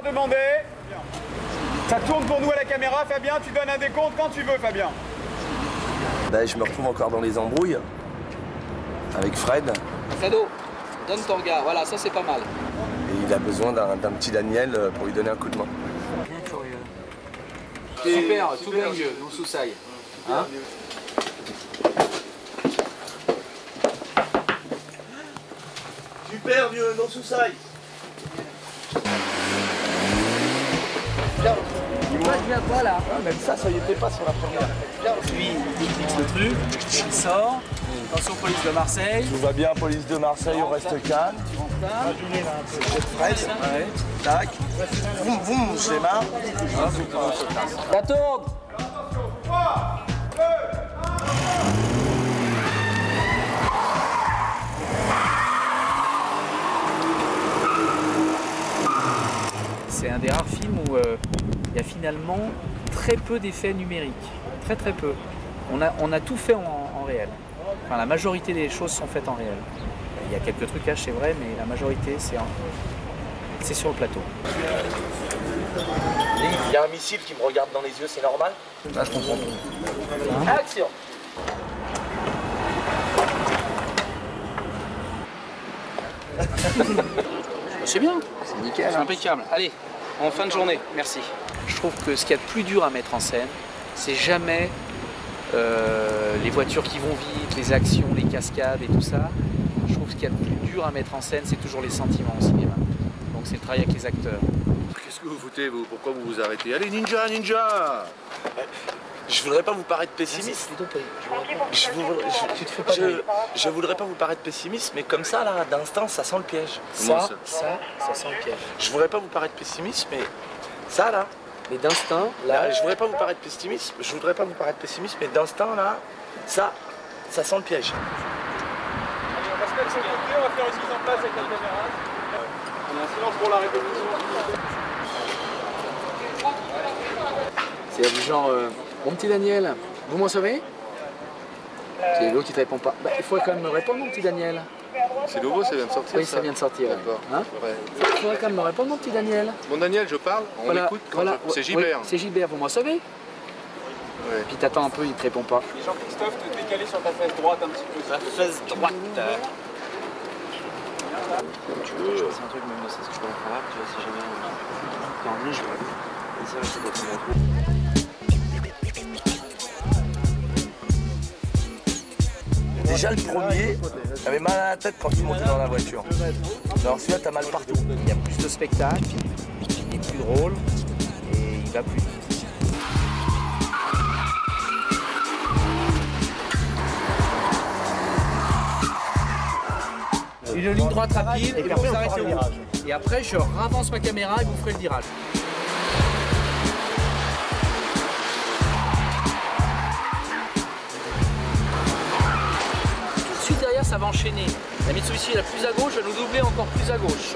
demander. Ça tourne pour nous à la caméra, Fabien, tu donnes un décompte quand tu veux, Fabien. Ben, je me retrouve encore dans les embrouilles avec Fred. Fredo, donne ton regard, voilà, ça c'est pas mal. Et il a besoin d'un petit Daniel pour lui donner un coup de main. Super, tout bien mieux, non sous-saille. Hein? Super vieux, non sous-saille. Voilà. Ah, même ça y était pas sur la première. Lui, il fixe le truc, il sort. Attention, police de Marseille. Tout va bien, police de Marseille, on reste calme. Fred, ouais. Tac. Vroom, vroom, je démarre. Ça tourne. C'est un des rares films où il y a finalement très peu d'effets numériques. Très très peu. On a tout fait en réel. Enfin, la majorité des choses sont faites en réel. Il y a quelques trucages, c'est vrai, mais la majorité, c'est sur le plateau. Il y a un missile qui me regarde dans les yeux, c'est normal? Ah, je comprends. Action! C'est bien, c'est nickel, c'est impeccable. Allez, en fin de journée, merci. Je trouve que ce qu'il y a de plus dur à mettre en scène, c'est jamais les voitures qui vont vite, les actions, les cascades et tout ça. Je trouve que ce qu'il y a de plus dur à mettre en scène, c'est toujours les sentiments au cinéma. Donc c'est le travail avec les acteurs. Qu'est-ce que vous foutez, vous? Pourquoi vous vous arrêtez? Allez, ninja, ninja! Je voudrais pas vous paraître pessimiste. Je voudrais pas vous paraître pessimiste, mais comme ça, là, d'instinct, ça sent le piège. Ça sent le piège. Je voudrais pas vous paraître pessimiste, mais ça, là. Mais d'instinct, là... Je voudrais pas vous paraître pessimiste, mais d'instinct, là, ça sent le piège. Allez, on va se mettre sur le côté, on va faire une mise en place avec la caméra. On a un silence pour la répétition. C'est du genre, mon petit Daniel, vous m'en savez? C'est l'autre qui te répond pas. Bah, il faudrait quand même me répondre, mon petit Daniel. C'est nouveau, ça vient de sortir? Oui, ça vient de sortir. D'accord. Hein? Ouais. Il faudrait quand même me répondre, mon petit Daniel. Bon, Daniel, je parle, on m'écoute quand voilà. C'est Gilbert. Oui, c'est Gilbert, vous m'en savez? Ouais. Puis t'attends un peu, il te répond pas. Jean-Christophe, te décaler sur ta fesse droite un petit peu. La fesse droite. Tu veux, c'est un truc, même c'est ce que je peux faire, tu vois, si jamais t'es en ligne, je vais aller. Ça, c'est pas Déjà le premier, j'avais mal à la tête quand il montait dans la voiture. Alors celui-là, t'as mal partout. Il y a plus de spectacle, il est plus drôle et il va plus vite. Une ligne droite rapide et puis vous arrêtez au virage. Et après, je ravance ma caméra et vous ferez le virage. Ensuite derrière ça va enchaîner. La Mitsubishi la plus à gauche va nous doubler encore plus à gauche.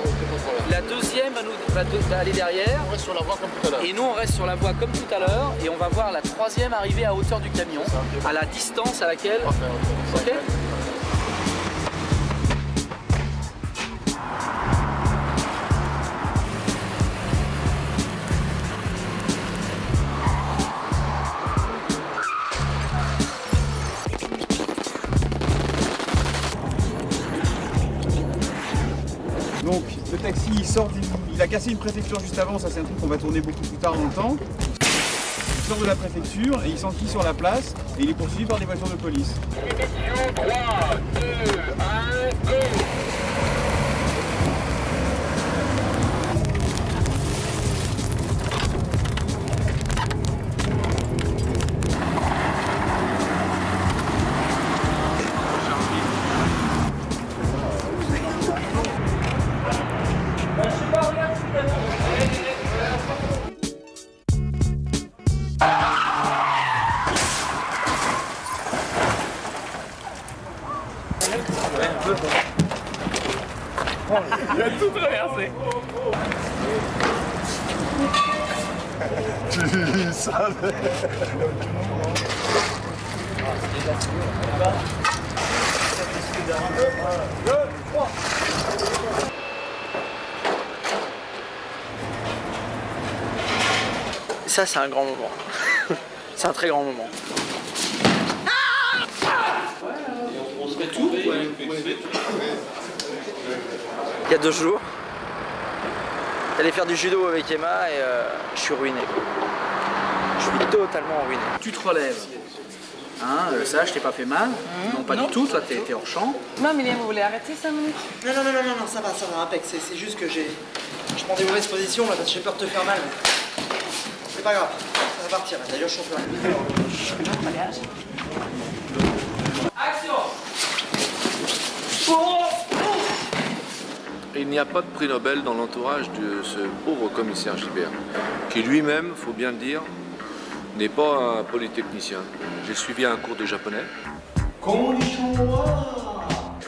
La deuxième va aller derrière. On reste sur la voie comme tout à l'heure. Et nous on reste sur la voie comme tout à l'heure et on va voir la troisième arriver à hauteur du camion, à la distance à laquelle. Ok ? Donc le taxi il sort il a cassé une préfecture juste avant, ça c'est un truc qu'on va tourner beaucoup plus tard dans le temps. Il sort de la préfecture et il s'enquille sur la place et il est poursuivi par des voitures de police. 3, 2, 1, go! Il a tout traversé. Tu savais. Ça, c'est un grand moment. C'est un très grand moment. On se met tout. Il y a 2 jours, j'allais faire du judo avec Emma et je suis ruiné. Je suis totalement ruiné. Tu te relèves. Hein, ça, je t'ai pas fait mal. Non, pas du tout. Toi, t'es hors champ. Non, Mylène, vous voulez arrêter 5 minutes? Non, ça va, impec. C'est juste que je prends des mauvaises positions là parce que j'ai peur de te faire mal. C'est pas grave, ça va partir. D'ailleurs, je chauffe là. Action! Il n'y a pas de prix Nobel dans l'entourage de ce pauvre commissaire Gibert, qui lui-même, faut bien le dire, n'est pas un polytechnicien. J'ai suivi un cours de japonais.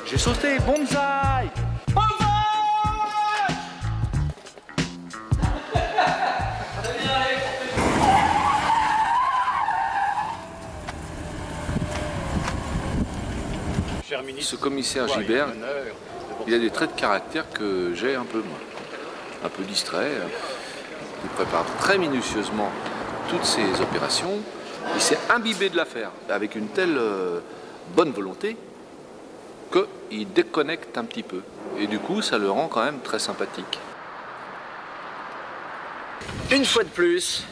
J'ai sauté, bonsaï! Ce commissaire Gibert, il a des traits de caractère que j'ai un peu moins. Un peu distrait. Il prépare très minutieusement toutes ses opérations. Il s'est imbibé de l'affaire avec une telle bonne volonté qu'il déconnecte un petit peu. Et du coup, ça le rend quand même très sympathique. Une fois de plus,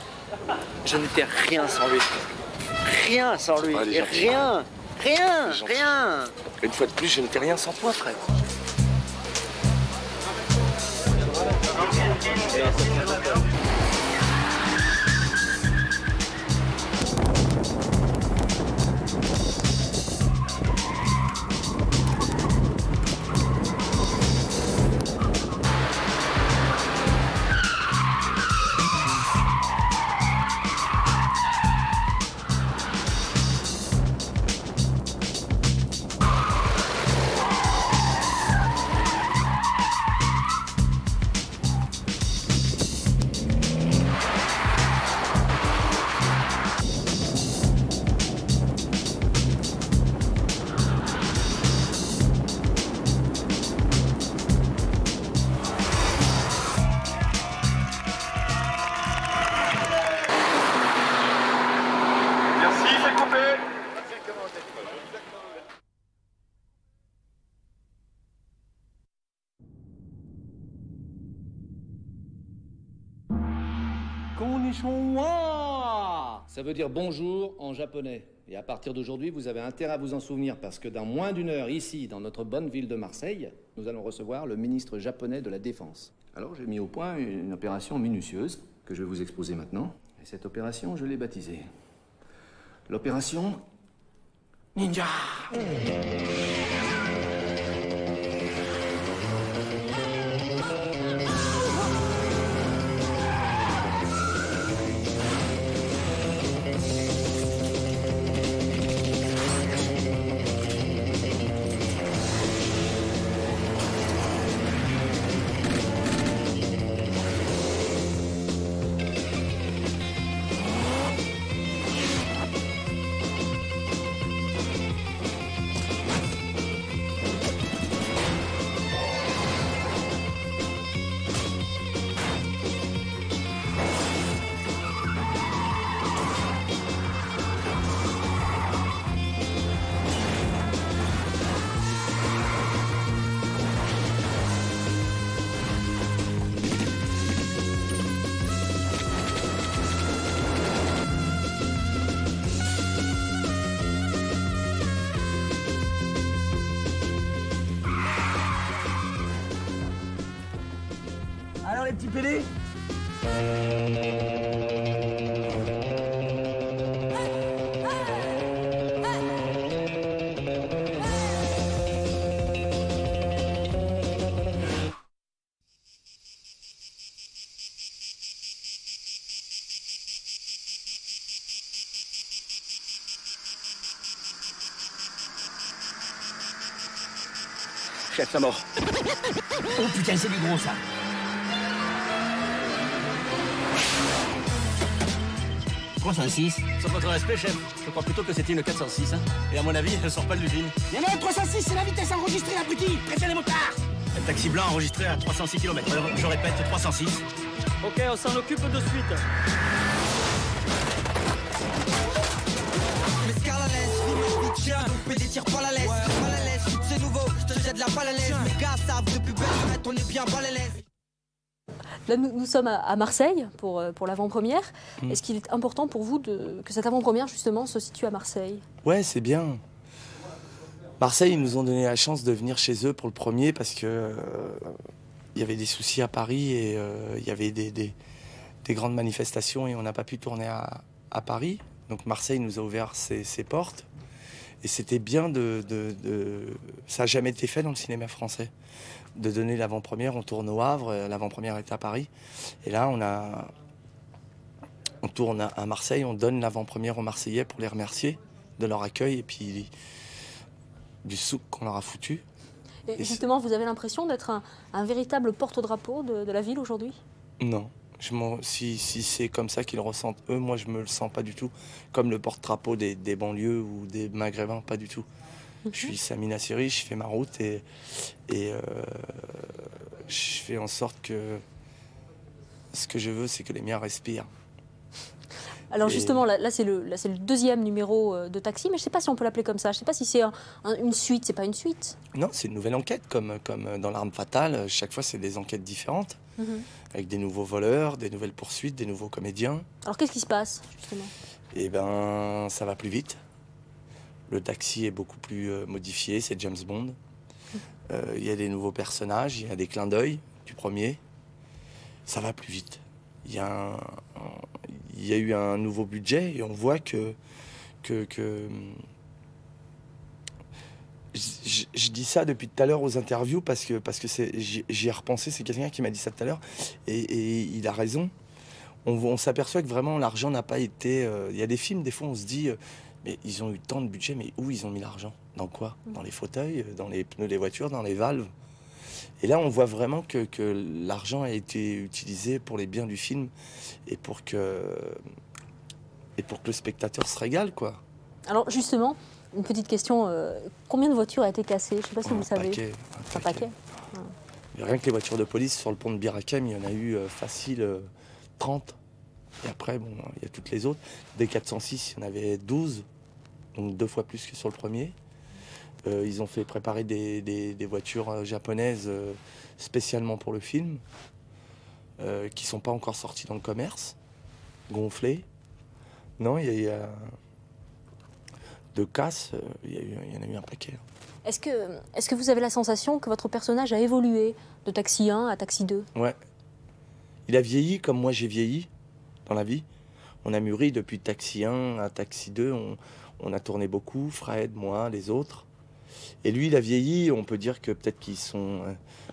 je n'étais rien sans lui. Rien sans lui. Ouais, Et rien. Rien. Une fois de plus, je ne fais rien sans toi, frère. Ça veut dire bonjour en japonais. Et à partir d'aujourd'hui, vous avez intérêt à vous en souvenir parce que dans moins d'une heure, ici, dans notre bonne ville de Marseille, nous allons recevoir le ministre japonais de la Défense. Alors j'ai mis au point une opération minutieuse que je vais vous exposer maintenant. Et cette opération, je l'ai baptisée l'opération Ninja. Alors les petits pélés? Chef, la mort. Oh putain, c'est du gros ça. Sans votre respect, chef, je crois plutôt que c'était une 406. Hein. Et à mon avis, elle sort pas de l'usine. Mais non, 306, c'est la vitesse enregistrée, abruti. Préfère les motards. Un taxi blanc enregistré à 306 km. Je répète, 306. Ok, on s'en occupe de suite. tire pas la laisse. Pas la laisse, c'est nouveau, je te jette la balle à l'aise. Les gars savent depuis belle lurette, on est bien balle à l'aise. Là, nous sommes à Marseille pour l'avant-première. Est-ce qu'il est important pour vous que cette avant-première, justement, se situe à Marseille? Ouais, c'est bien. Marseille, ils nous ont donné la chance de venir chez eux pour le premier parce que il y avait des soucis à Paris et il y avait des grandes manifestations et on n'a pas pu tourner à Paris. Donc Marseille nous a ouvert ses portes. Et c'était bien ça n'a jamais été fait dans le cinéma français. De donner l'avant-première, on tourne au Havre, l'avant-première est à Paris. Et là, on tourne à Marseille, on donne l'avant-première aux Marseillais pour les remercier de leur accueil et puis du souk qu'on leur a foutu. Et justement, vous avez l'impression d'être un véritable porte-drapeau de la ville aujourd'hui? Non. Si c'est comme ça qu'ils le ressentent eux, moi je me le sens pas du tout. Comme le porte-drapeau des banlieues ou des Maghrébins, pas du tout. Je suis Sami Nassiri, je fais ma route et je fais en sorte que ce que je veux, c'est que les miens respirent. Alors justement, là c'est le deuxième numéro de Taxi, mais je ne sais pas si on peut l'appeler comme ça. Je ne sais pas si c'est une suite, c'est pas une suite. Non, c'est une nouvelle enquête, comme dans L'Arme Fatale. Chaque fois, c'est des enquêtes différentes, avec des nouveaux voleurs, des nouvelles poursuites, des nouveaux comédiens. Alors qu'est-ce qui se passe, justement? Eh ben, ça va plus vite. Le taxi est beaucoup plus modifié, c'est James Bond. Il y a des nouveaux personnages, il y a des clins d'œil du premier. Ça va plus vite. Il y a eu un nouveau budget et on voit que je dis ça depuis tout à l'heure aux interviews parce que j'y ai repensé, c'est quelqu'un qui m'a dit ça tout à l'heure et il a raison. On s'aperçoit que vraiment l'argent n'a pas été... Il y a des films, des fois on se dit... Mais ils ont eu tant de budget, mais où ils ont mis l'argent? Dans quoi? Dans les fauteuils, dans les pneus des voitures, dans les valves. Et là, on voit vraiment que l'argent a été utilisé pour les biens du film et pour que le spectateur se régale, quoi. Alors justement, une petite question. Combien de voitures a été cassées? Je ne sais pas si vous le savez. Un paquet. Mais rien que les voitures de police sur le pont de Bir Hakeim, il y en a eu facile 30. Et après, bon, il y a toutes les autres. Des 406, il y en avait 12, donc 2 fois plus que sur le premier. Ils ont fait préparer des voitures japonaises spécialement pour le film, qui ne sont pas encore sorties dans le commerce, gonflées. Non, il y a de casse, il y en a eu un paquet. Est-ce que vous avez la sensation que votre personnage a évolué de Taxi 1 à Taxi 2? Ouais. Il a vieilli comme moi j'ai vieilli. Dans la vie. On a mûri depuis Taxi 1 à Taxi 2, on a tourné beaucoup, Fred, moi, les autres. Et lui, il a vieilli, on peut dire que peut-être qu'ils sont,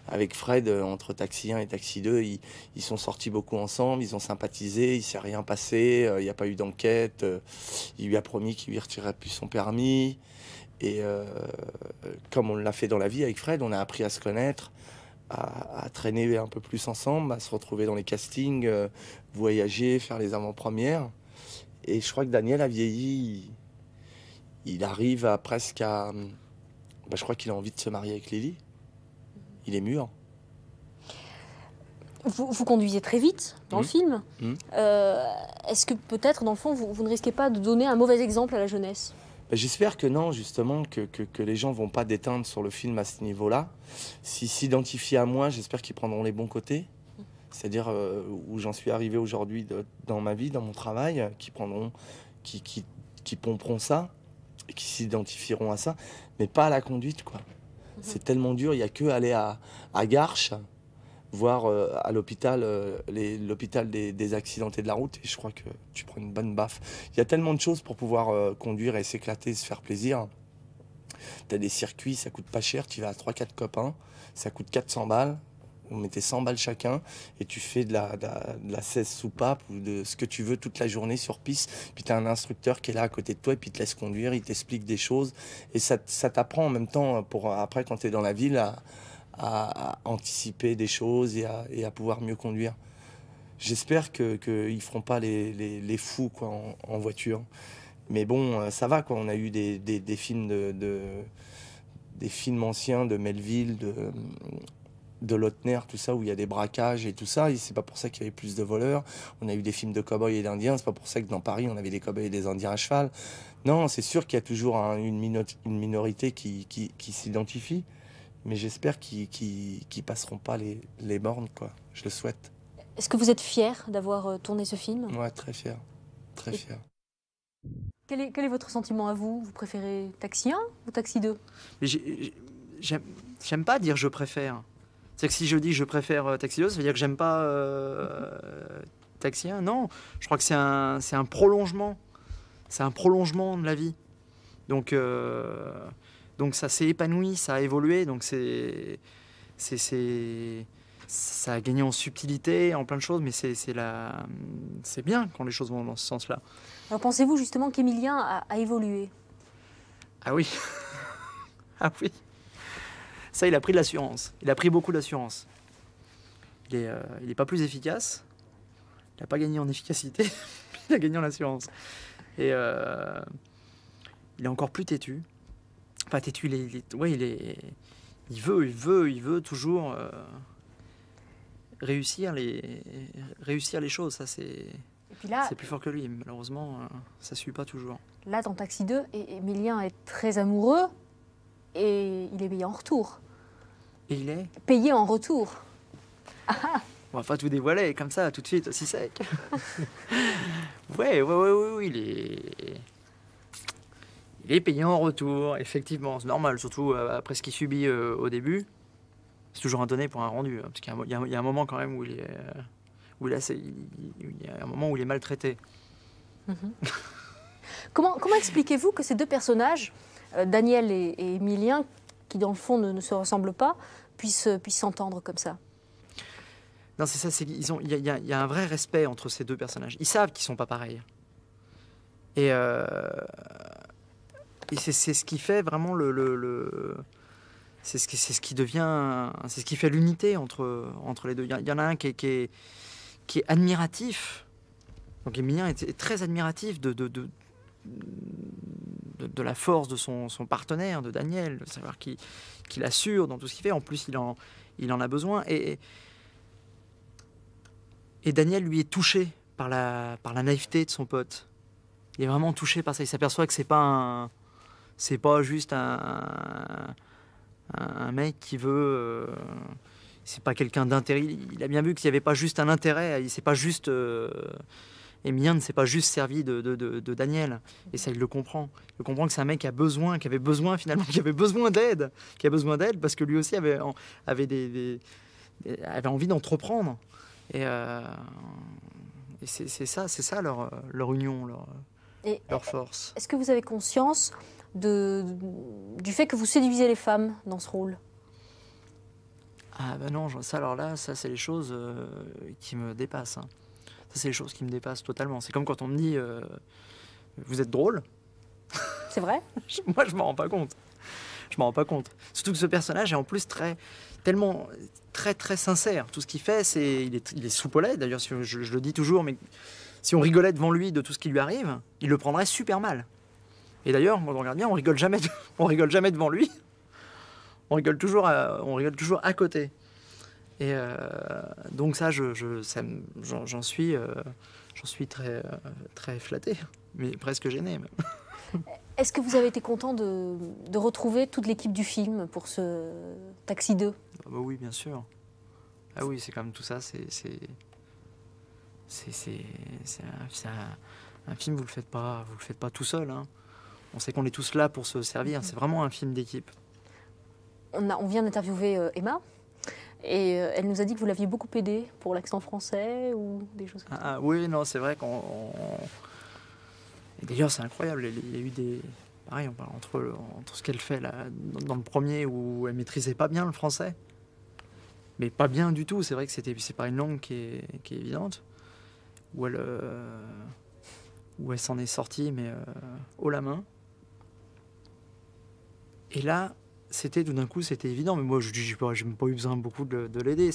avec Fred, entre Taxi 1 et Taxi 2, ils sont sortis beaucoup ensemble, ils ont sympathisé, il ne s'est rien passé, il n'y a pas eu d'enquête, il lui a promis qu'il lui retirerait plus son permis. Et comme on l'a fait dans la vie avec Fred, on a appris à se connaître, à traîner un peu plus ensemble, à se retrouver dans les castings, voyager, faire les avant-premières. Et je crois que Daniel a vieilli. Il arrive à presque à... je crois qu'il a envie de se marier avec Lily. Il est mûr. Vous conduisez très vite dans le film. Est-ce que peut-être, dans le fond, vous ne risquez pas de donner un mauvais exemple à la jeunesse? J'espère que non, justement, que les gens ne vont pas déteindre sur le film à ce niveau-là. S'ils s'identifient à moi, j'espère qu'ils prendront les bons côtés. C'est-à-dire où j'en suis arrivé aujourd'hui dans ma vie, dans mon travail, qui pomperont ça et qui s'identifieront à ça, mais pas à la conduite, quoi. C'est tellement dur, il n'y a que aller à Garches, voir à l'hôpital l'hôpital des accidentés de la route, et je crois que tu prends une bonne baffe. Il y a tellement de choses pour pouvoir conduire et s'éclater, se faire plaisir. Tu as des circuits, ça coûte pas cher, tu vas à 3-4 copains, ça coûte 400 balles, vous mettez 100 balles chacun, et tu fais de la 16 soupapes ou de ce que tu veux toute la journée sur piste, puis tu as un instructeur qui est là à côté de toi, et puis il te laisse conduire, il t'explique des choses, et ça t'apprend en même temps, pour après quand tu es dans la ville, à anticiper des choses et à pouvoir mieux conduire. J'espère qu'ils ne feront pas les fous, quoi, en voiture. Mais bon, ça va, quoi. On a eu des films des films anciens de Melville, de Lautner, tout ça, où il y a des braquages et tout ça. Et c'est pas pour ça qu'il y avait plus de voleurs. On a eu des films de cow-boys et d'indiens. C'est pas pour ça que dans Paris, on avait des cow-boys et des indiens à cheval. Non, c'est sûr qu'il y a toujours une minorité qui s'identifie. Mais j'espère qu'ils passeront pas les bornes, quoi. Je le souhaite. Est-ce que vous êtes fier d'avoir tourné ce film? Ouais, très fier. Très fier. Quel est votre sentiment à vous? Vous préférez Taxi 1 ou Taxi 2? Mais j'aime pas dire je préfère. C'est que si je dis je préfère Taxi 2, ça veut dire que j'aime pas Taxi 1. Non, je crois que c'est un prolongement. C'est un prolongement de la vie. Donc ça s'est épanoui, ça a évolué. Donc ça a gagné en subtilité, en plein de choses, mais c'est bien quand les choses vont dans ce sens-là. Alors pensez-vous justement qu'Emilien a évolué? Ah oui. Ah oui. Ça, il a pris de l'assurance. Il a pris beaucoup d'assurance. Il est pas plus efficace. Il n'a pas gagné en efficacité. Il a gagné en assurance. Et il est encore plus têtu. Enfin, têtu, il veut toujours réussir les choses. Ça, c'est plus fort que lui. Malheureusement, ça ne suit pas toujours. Là, dans Taxi 2, Emilien est très amoureux et il est payé en retour. Et il est payé en retour. On va pas tout dévoiler comme ça, tout de suite, aussi sec. Ouais, il est payé en retour, effectivement. C'est normal, surtout après ce qu'il subit au début. C'est toujours un donné pour un rendu. Hein, parce qu'il y a un moment quand même où il y a un moment où il est maltraité. Comment expliquez-vous que ces deux personnages, Daniel et Emilien, qui dans le fond ne se ressemblent pas, puissent s'entendre comme ça? Non, c'est ça. Il y a un vrai respect entre ces deux personnages. Ils savent qu'ils sont pas pareils. Et c'est ce qui fait vraiment c'est ce qui fait l'unité entre les deux. Il y en a un qui est admiratif. Donc Emilien est très admiratif de la force de son partenaire, de Daniel, de savoir qu'il assure dans tout ce qu'il fait. En plus, il en a besoin. Et Daniel, lui, est touché par la naïveté de son pote. Il est vraiment touché par ça. Il s'aperçoit que c'est pas juste un mec qui veut... c'est pas quelqu'un d'intérêt. Il a bien vu qu'il n'y avait pas juste un intérêt. Il s'est pas juste... Emilien ne s'est pas juste servi de Daniel. Et ça, il le comprend. Il comprend que c'est un mec qui avait besoin d'aide. Qui a besoin d'aide parce que lui aussi avait envie d'entreprendre. Et c'est ça leur union, leur force. Est-ce que vous avez conscience du fait que vous séduisez les femmes dans ce rôle? Ah ben non, ça c'est les choses qui me dépassent. Hein. Ça c'est les choses qui me dépassent totalement. C'est comme quand on me dit vous êtes drôle. C'est vrai? Moi je m'en rends pas compte. Je m'en rends pas compte. Surtout que ce personnage est en plus tellement très sincère. Tout ce qu'il fait, il est soupolé. D'ailleurs, je le dis toujours, mais si on rigolait devant lui de tout ce qui lui arrive, il le prendrait super mal. Et d'ailleurs, quand on regarde bien, on rigole jamais devant lui. On rigole toujours à côté. Et donc ça, j'en suis très flatté, mais presque gêné. Même. Est-ce que vous avez été content de retrouver toute l'équipe du film pour ce Taxi 2? Ah bah oui, bien sûr. Ah oui, c'est comme tout ça, c'est un film, vous le faites pas tout seul. Hein. On sait qu'on est tous là pour se servir. C'est vraiment un film d'équipe. On vient d'interviewer Emma. Et elle nous a dit que vous l'aviez beaucoup aidée pour l'accent français ou des choses comme ça. Oui, non, c'est vrai qu'on... Et d'ailleurs, c'est incroyable. Il y a eu des... Pareil, on parle entre ce qu'elle fait là, dans le premier où elle maîtrisait pas bien le français. Mais pas bien du tout. C'est vrai que c'est pas une langue qui est évidente. Où elle s'en est sortie, mais haut la main. Et là... tout d'un coup, c'était évident, mais moi, je n'ai pas eu besoin beaucoup de l'aider.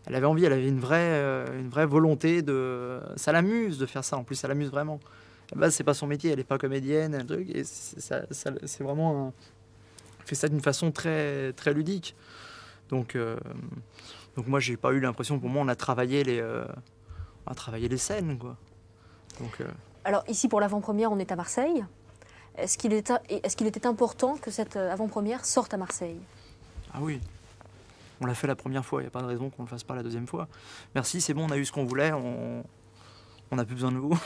Elle avait envie, elle avait une vraie volonté ça l'amuse de faire ça. En plus, ça l'amuse vraiment. À la base, c'est pas son métier, elle n'est pas comédienne, un truc, et c'est vraiment. Elle fait ça d'une façon très ludique. Donc moi, j'ai pas eu l'impression, pour moi, on a travaillé les scènes, quoi. Donc, Alors ici, pour l'avant-première, on est à Marseille. Est-ce qu'il était important que cette avant-première sorte à Marseille? Ah oui. On l'a fait la première fois, il n'y a pas de raison qu'on ne le fasse pas la deuxième fois. Merci, c'est bon, on a eu ce qu'on voulait, on n'a plus besoin de vous.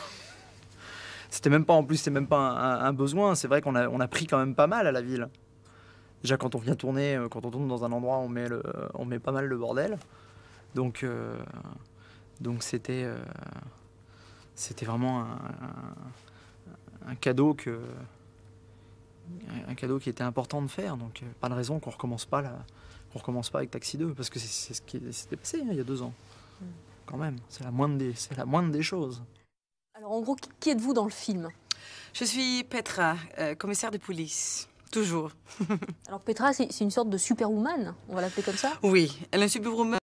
C'était même pas, en plus, c'est même pas un besoin. C'est vrai qu'on a pris quand même pas mal à la ville. Déjà, quand on vient tourner, quand on tourne dans un endroit, on met pas mal le bordel. Donc c'était vraiment un cadeau qui était important de faire. Donc pas de raison qu'on recommence pas avec Taxi 2, parce que c'est ce qui s'était passé il y a 2 ans. Quand même, c'est la moindre des choses. Alors en gros, qui êtes-vous dans le film? Je suis Petra, commissaire de police. Toujours. Alors Petra, c'est une sorte de superwoman, on va l'appeler comme ça? Oui, elle est une superwoman.